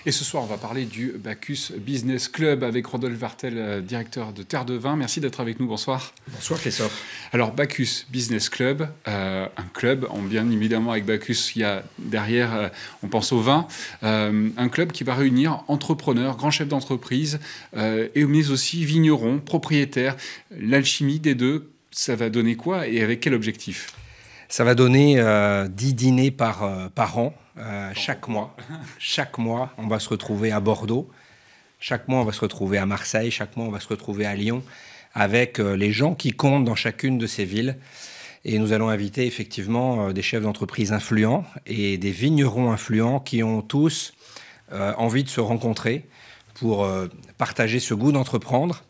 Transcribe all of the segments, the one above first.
Et ce soir, on va parler du Bacchus Business Club avec Rodolphe Vartel, directeur de Terre de Vin. Merci d'être avec nous. Bonsoir. Bonsoir Christophe. Alors, Bacchus Business Club, un club, bien évidemment avec Bacchus, il y a derrière, on pense au vin, un club qui va réunir entrepreneurs, grands chefs d'entreprise, mais aussi vignerons, propriétaires. L'alchimie des deux, ça va donner quoi et avec quel objectif ? Ça va donner 10 dîners par an, chaque mois. Chaque mois, on va se retrouver à Bordeaux. Chaque mois, on va se retrouver à Marseille. Chaque mois, on va se retrouver à Lyon avec les gens qui comptent dans chacune de ces villes. Et nous allons inviter effectivement des chefs d'entreprise influents et des vignerons influents qui ont tous envie de se rencontrer pour partager ce goût d'entreprendre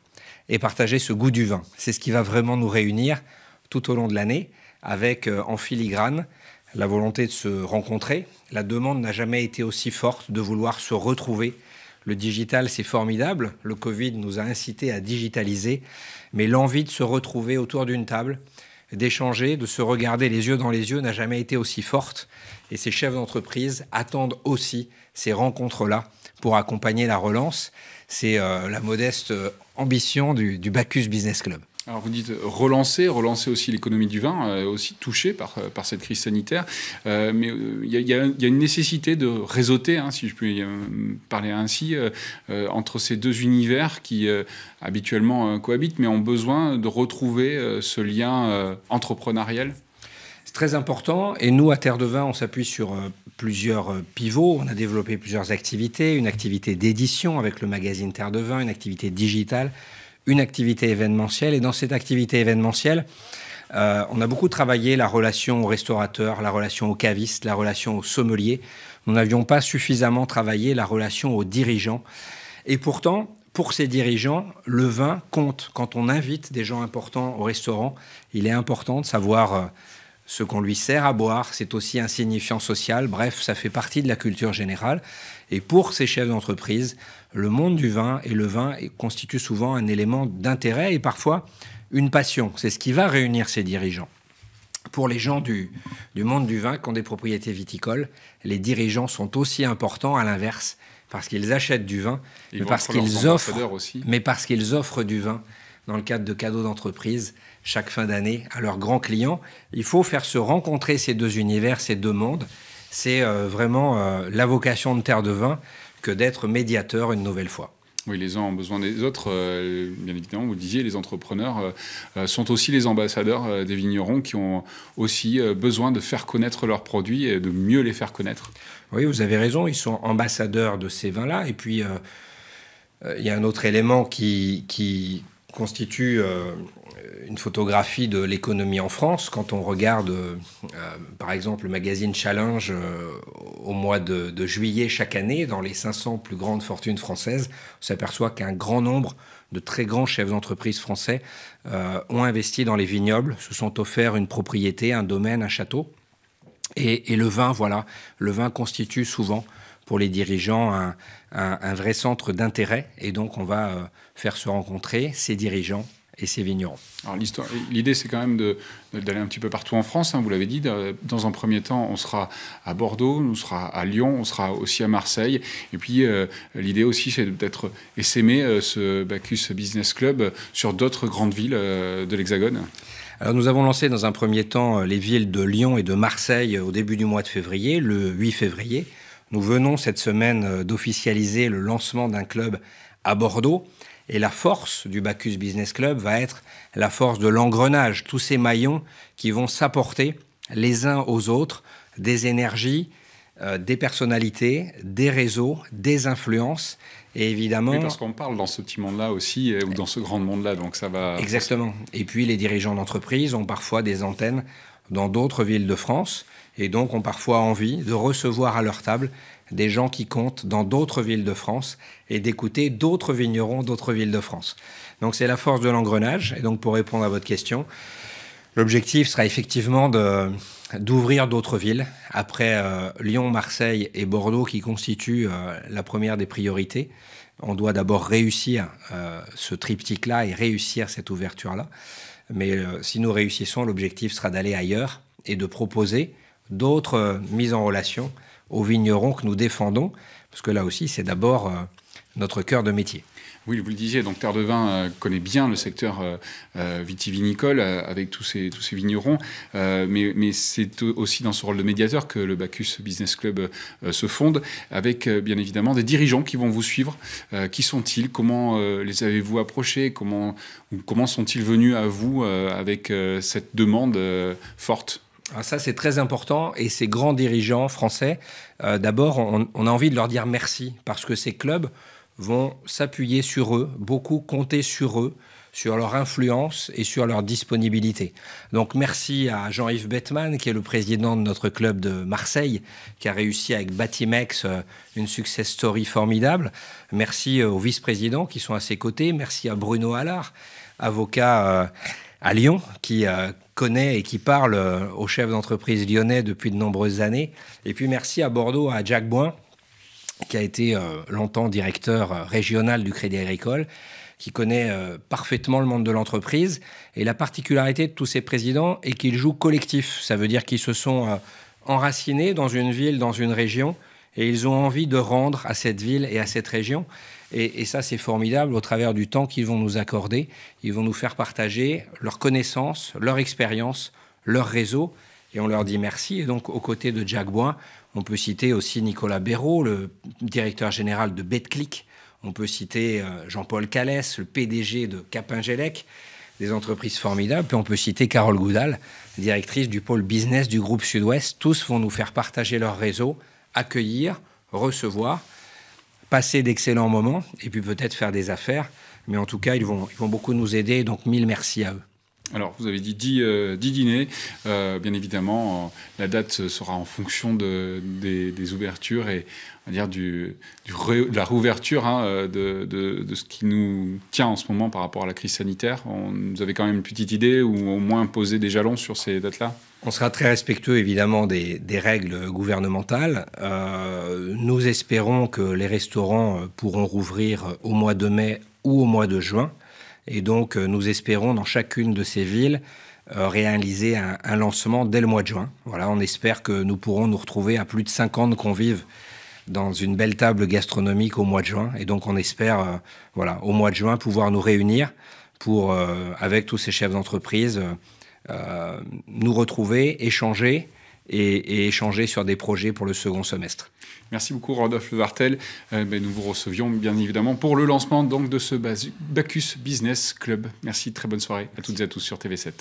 et partager ce goût du vin. C'est ce qui va vraiment nous réunir tout au long de l'année, avec en filigrane la volonté de se rencontrer. La demande n'a jamais été aussi forte de vouloir se retrouver. Le digital, c'est formidable. Le Covid nous a incités à digitaliser. Mais l'envie de se retrouver autour d'une table, d'échanger, de se regarder les yeux dans les yeux n'a jamais été aussi forte. Et ces chefs d'entreprise attendent aussi ces rencontres-là pour accompagner la relance. C'est la modeste ambition du Bacchus Business Club. Alors vous dites relancer aussi l'économie du vin, aussi touchée par cette crise sanitaire. Mais il y a une nécessité de réseauter, si je puis parler ainsi, entre ces deux univers qui habituellement cohabitent, mais ont besoin de retrouver ce lien entrepreneurial. C'est très important. Et nous, à Terre de Vin, on s'appuie sur plusieurs pivots. On a développé plusieurs activités. Une activité d'édition avec le magazine Terre de Vin, une activité digitale, une activité événementielle. Et dans cette activité événementielle, on a beaucoup travaillé la relation aux restaurateurs, la relation aux cavistes, la relation aux sommeliers. Nous n'avions pas suffisamment travaillé la relation aux dirigeants. Et pourtant, pour ces dirigeants, le vin compte. Quand on invite des gens importants au restaurant, il est important de savoir ce qu'on lui sert à boire. C'est aussi un signifiant social. Bref, ça fait partie de la culture générale. Et pour ces chefs d'entreprise, le monde du vin et le vin constituent souvent un élément d'intérêt et parfois une passion. C'est ce qui va réunir ces dirigeants. Pour les gens du monde du vin qui ont des propriétés viticoles, les dirigeants sont aussi importants à l'inverse, parce qu'ils achètent du vin, mais parce qu'ils offrent du vin dans le cadre de cadeaux d'entreprise chaque fin d'année à leurs grands clients. Il faut faire se rencontrer ces deux univers, ces deux mondes. C'est vraiment la vocation de Terre de Vin que d'être médiateur une nouvelle fois. Oui, les uns ont besoin des autres. Bien évidemment, vous disiez, les entrepreneurs sont aussi les ambassadeurs des vignerons qui ont aussi besoin de faire connaître leurs produits et de mieux les faire connaître. Oui, vous avez raison, ils sont ambassadeurs de ces vins-là. Et puis, il y a un autre élément qui constitue une photographie de l'économie en France. Quand on regarde, par exemple, le magazine Challenge au mois de juillet chaque année, dans les 500 plus grandes fortunes françaises, on s'aperçoit qu'un grand nombre de très grands chefs d'entreprise français ont investi dans les vignobles, se sont offerts une propriété, un domaine, un château. Et le vin, voilà, le vin constitue souvent pour les dirigeants un vrai centre d'intérêt. Et donc, on va faire se rencontrer ces dirigeants et ces vignerons. Alors l'idée, c'est quand même d'aller un petit peu partout en France, vous l'avez dit. Dans un premier temps, on sera à Bordeaux, on sera à Lyon, on sera aussi à Marseille. Et puis, l'idée aussi, c'est d'être essaimer ce Bacchus Business Club sur d'autres grandes villes de l'Hexagone. Alors, nous avons lancé dans un premier temps les villes de Lyon et de Marseille au début du mois de février, le 8 février. Nous venons cette semaine d'officialiser le lancement d'un club à Bordeaux. Et la force du Bacchus Business Club va être la force de l'engrenage, tous ces maillons qui vont s'apporter les uns aux autres des énergies, des personnalités, des réseaux, des influences. Et évidemment... Oui, parce qu'on parle dans ce petit monde-là aussi, ou dans ce grand monde-là, donc ça va... Exactement. Et puis les dirigeants d'entreprise ont parfois des antennes dans d'autres villes de France, et donc ont parfois envie de recevoir à leur table des gens qui comptent dans d'autres villes de France et d'écouter d'autres vignerons d'autres villes de France. Donc c'est la force de l'engrenage. Et donc pour répondre à votre question, l'objectif sera effectivement d'ouvrir d'autres villes. Après Lyon, Marseille et Bordeaux qui constituent la première des priorités, on doit d'abord réussir ce triptyque-là et réussir cette ouverture-là. Mais si nous réussissons, l'objectif sera d'aller ailleurs et de proposer d'autres mises en relation aux vignerons que nous défendons, parce que là aussi, c'est d'abord notre cœur de métier. Oui, vous le disiez, donc Terre de Vin connaît bien le secteur vitivinicole avec tous ces vignerons, mais c'est aussi dans ce rôle de médiateur que le Bacchus Business Club se fonde, avec bien évidemment des dirigeants qui vont vous suivre. Qui sont-ils? Comment les avez-vous approchés? Comment sont-ils venus à vous avec cette demande forte? Alors ça, c'est très important. Et ces grands dirigeants français, d'abord, on a envie de leur dire merci, parce que ces clubs vont s'appuyer sur eux, beaucoup compter sur eux, sur leur influence et sur leur disponibilité. Donc merci à Jean-Yves Bettman, qui est le président de notre club de Marseille, qui a réussi avec Batimex une success story formidable. Merci aux vice-présidents qui sont à ses côtés. Merci à Bruno Allard, avocat à Lyon, qui connaît et qui parle aux chefs d'entreprise lyonnais depuis de nombreuses années. Et puis merci à Bordeaux, à Jacques Boin, qui a été longtemps directeur régional du Crédit Agricole, qui connaît parfaitement le monde de l'entreprise. Et la particularité de tous ces présidents est qu'ils jouent collectif. Ça veut dire qu'ils se sont enracinés dans une ville, dans une région, et ils ont envie de rendre à cette ville et à cette région. Et ça, c'est formidable au travers du temps qu'ils vont nous accorder. Ils vont nous faire partager leurs connaissances, leur expérience, leur réseau. Et on leur dit merci. Et donc, aux côtés de Jacques Boin, on peut citer aussi Nicolas Béraud, le directeur général de BetClick. On peut citer Jean-Paul Callès, le PDG de Capingelec, des entreprises formidables. Puis on peut citer Carole Goudal, directrice du pôle business du groupe Sud-Ouest. Tous vont nous faire partager leur réseau, accueillir, recevoir, passer d'excellents moments et puis peut-être faire des affaires. Mais en tout cas, ils vont beaucoup nous aider. Donc, 1000 merci à eux. Alors, vous avez dit 10 dîners. Bien évidemment, la date sera en fonction des ouvertures et on va dire de la réouverture de ce qui nous tient en ce moment par rapport à la crise sanitaire. Vous avez quand même une petite idée ou au moins poser des jalons sur ces dates-là? On sera très respectueux, évidemment, des règles gouvernementales. Nous espérons que les restaurants pourront rouvrir au mois de mai ou au mois de juin. Et donc, nous espérons, dans chacune de ces villes, réaliser un lancement dès le mois de juin. Voilà, on espère que nous pourrons nous retrouver à plus de 50 convives dans une belle table gastronomique au mois de juin. Et donc, on espère, au mois de juin, pouvoir nous réunir pour, avec tous ces chefs d'entreprise, nous retrouver, échanger et échanger sur des projets pour le second semestre. Merci beaucoup, Rodolphe Levartel. Nous vous recevions bien évidemment pour le lancement donc, de ce Bacchus Business Club. Merci, très bonne soirée à toutes et à tous sur TV7.